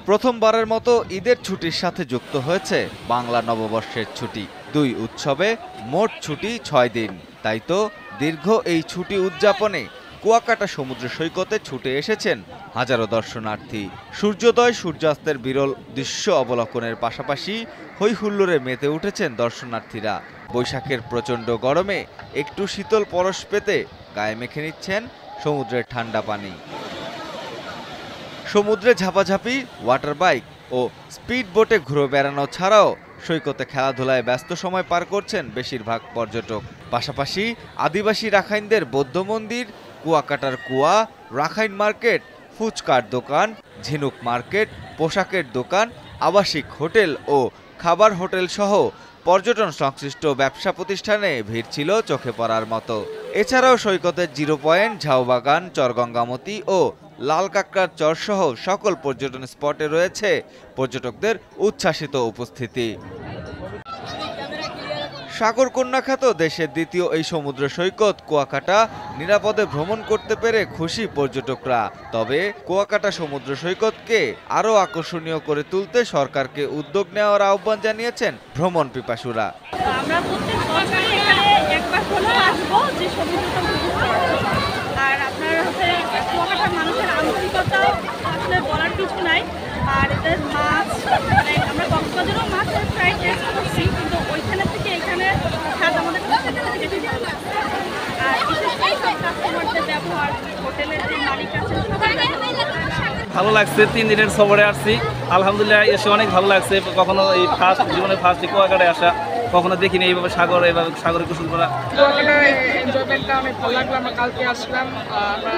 প্রথমবারের মতো ঈদের ছুটির সাথে যুক্ত হয়েছে বাংলা নববর্ষের ছুটি। দুই উৎসবে মোট ছুটি ৬ দিন। তাই তো দীর্ঘ এই ছুটি উদযাপনে কুয়াকাটা সমুদ্র সৈকতে ছুটে এসেছেন হাজারো দর্শনার্থী। সূর্যোদয় সূর্যাস্তের বিরল দৃশ্য অবলোকনের পাশাপাশি হৈ হুল্লোড়ে মেতে উঠেছেন দর্শনার্থীরা। বৈশাখের প্রচণ্ড গরমে একটু শীতল পরশ পেতে গায়ে মেখে নিচ্ছেন সমুদ্রের ঠান্ডা পানি। সমুদ্রে ঝাপাঝাপি, ওয়াটার বাইক ও স্পিড বোটে ঘুরে বেড়ানো ছাড়াও সৈকতে খেলাধুলায় ব্যস্ত সময় পার করছেন বেশিরভাগ পর্যটক। পাশাপাশি আদিবাসী রাখাইনদের বৌদ্ধ মন্দির, কুয়াকাটার কুয়া, রাখাইন মার্কেট, ফুচকার দোকান, ঝিনুক মার্কেট, পোশাকের দোকান, আবাসিক হোটেল ও খাবার হোটেল সহ পর্যটন সংশ্লিষ্ট ব্যবসা প্রতিষ্ঠানে ভিড় ছিল চোখে পড়ার মতো। এছাড়াও সৈকতের জিরো পয়েন্ট, ঝাউবাগান, চরগঙ্গামতি ও লাল কাঁকড়ার চর সহ সকল পর্যটন স্পটে রয়েছে পর্যটকদের উচ্ছ্বাসিত উপস্থিতি। সাগরকন্যা খ্যাত দেশের দ্বিতীয় এই সমুদ্র সৈকত কুয়াকাটা নিরাপদে ভ্রমণ করতে পেরে খুশি পর্যটকরা। তবে কুয়াকাটা সমুদ্র সৈকতকে আরও আকর্ষণীয় করে তুলতে সরকারকে উদ্যোগ নেওয়ার আহ্বান জানিয়েছেন ভ্রমণ পিপাসুরা। আমরা প্রত্যেক বছরই এখানে একবার হলেও আসবো যে সমুদ্রটা উপভোগ করার জন্য। আর আপনার হচ্ছে কুয়াকাটার মানুষের আন্তরিকতাও আসলে বলার কিছু নাই। আর এদের মাছ, মানে আমরা কক্সবাজারেও মাছের ফ্রাই টেস্ট করছি, কিন্তু ওইখানে থেকে এখানে স্বাদ আমাদের কাছে বেশি ভালো লাগছে। আর বিশেষ করে সব কাস্টমারদের ব্যবহার, হোটেলের যে মালিক আছেন সবাই ভালো লাগছে। 3 দিনের সফরে আসছি, আলহামদুলিল্লাহ এসে অনেক ভালো লাগছে। কখনো এই জীবনে ফার্স্ট কুয়াকাটায় আসা, কখনো দেখিনি এইভাবে সাগরে গোসল করা। কুয়াকাটার এনজয়মেন্টটা অনেক ভালো লাগলো। আমরা কালকে আসলাম, আমরা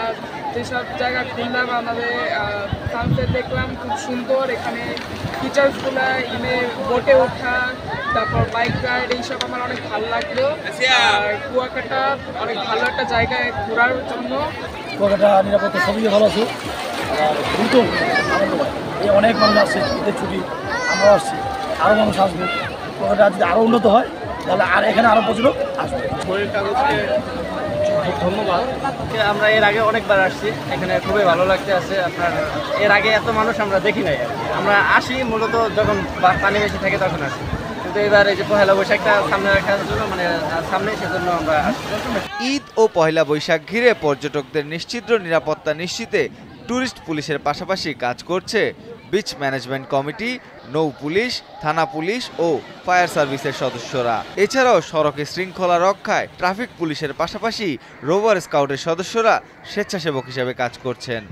যেসব জায়গা ঘুরলাম, আমাদের সানসেট দেখলাম, খুব সুন্দর। এখানে ফিচার্সগুলো, এখানে বোটে ওঠা, তারপর বাইক রাইড, এইসব আমার অনেক ভালো লাগলো। আর কুয়াকাটা অনেক ভালো একটা জায়গায় ঘোরার জন্য। কুয়াকাটা নিরাপত্তা সবই ভালো আছে, আর দ্রুত অনেক মানুষ আসছে ঈদের ছুটি, আমরাও আসছি, আরও মানুষ আসবে। কুয়াকাটা যদি আরও উন্নত হয় তাহলে আর এখানে আরও পর্যটক আসবে। বইয়ের কাগজকে ধন্যবাদ। আমরা এর আগে অনেকবার আসছি, এখানে খুবই ভালো লাগতে আছে। আপনার এর আগে এত মানুষ আমরা দেখি নাই। আমরা আসি মূলত যখন পানি বেশি থাকে তখন আসি, কিন্তু এবার এই যে পহেলা বৈশাখটা সামনে রাখার জন্য, মানে সামনে, সেজন্য আমরা আসছি। ঈদ ও পহেলা বৈশাখ ঘিরে পর্যটকদের নিশ্চিদ্র নিরাপত্তা নিশ্চিতে ট্যুরিস্ট পুলিশের পাশাপাশি কাজ করছে বিচ ম্যানেজমেন্ট কমিটি, নৌ পুলিশ, থানা পুলিশ ও ফায়ার সার্ভিসের সদস্যরা। এছাড়াও সড়কে শৃঙ্খলা রক্ষায় ট্রাফিক পুলিশের পাশাপাশি রোভার স্কাউটের সদস্যরা স্বেচ্ছাসেবক হিসেবে কাজ করছেন।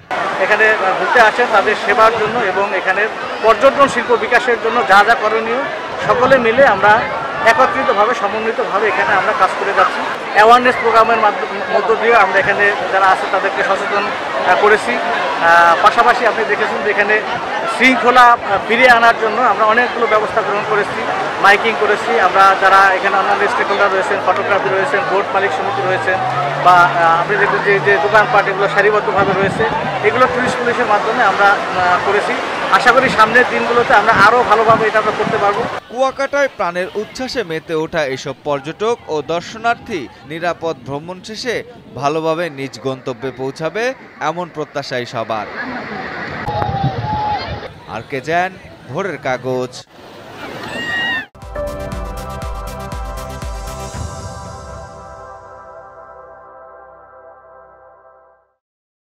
এখানে ঘুরতে আসেন তাদের সেবার জন্য এবং এখানে পর্যটন শিল্প বিকাশের জন্য যা যা করণীয় সকলে মিলে আমরা একত্রিতভাবে, সমন্বিতভাবে এখানে আমরা কাজ করে যাচ্ছি। অ্যাওয়ারনেস প্রোগ্রামের মধ্য দিয়ে আমরা এখানে যারা আছে তাদেরকে সচেতন করেছি। পাশাপাশি আপনি দেখেছেন যে এখানে শৃঙ্খলা ফিরিয়ে আনার জন্য আমরা অনেকগুলো ব্যবস্থা গ্রহণ করেছি, মাইকিং করেছি। আমরা যারা এখানে অন্যান্য স্টেক হোল্ডার রয়েছেন, ফটোগ্রাফি রয়েছেন, বোট মালিক সমিতি রয়েছেন, বা আপনি দেখবেন যে দোকানপাট এগুলো সারিবদ্ধভাবে রয়েছে, এগুলো টুরিস্ট পুলিশের মাধ্যমে আমরা করেছি। আশা করি সামনের দিনগুলোতে আমরা আরও ভালোভাবে এটা আমরা করতে পারবো। কুয়াকাটায় প্রাণের উচ্ছ্বাসে মেতে ওঠা এসব পর্যটক ও দর্শনার্থী নিরাপদ ভ্রমণ শেষে ভালোভাবে নিজ গন্তব্যে পৌঁছাবে এমন প্রত্যাশাই সবার। আর কে জান, ভোরের কাগজ।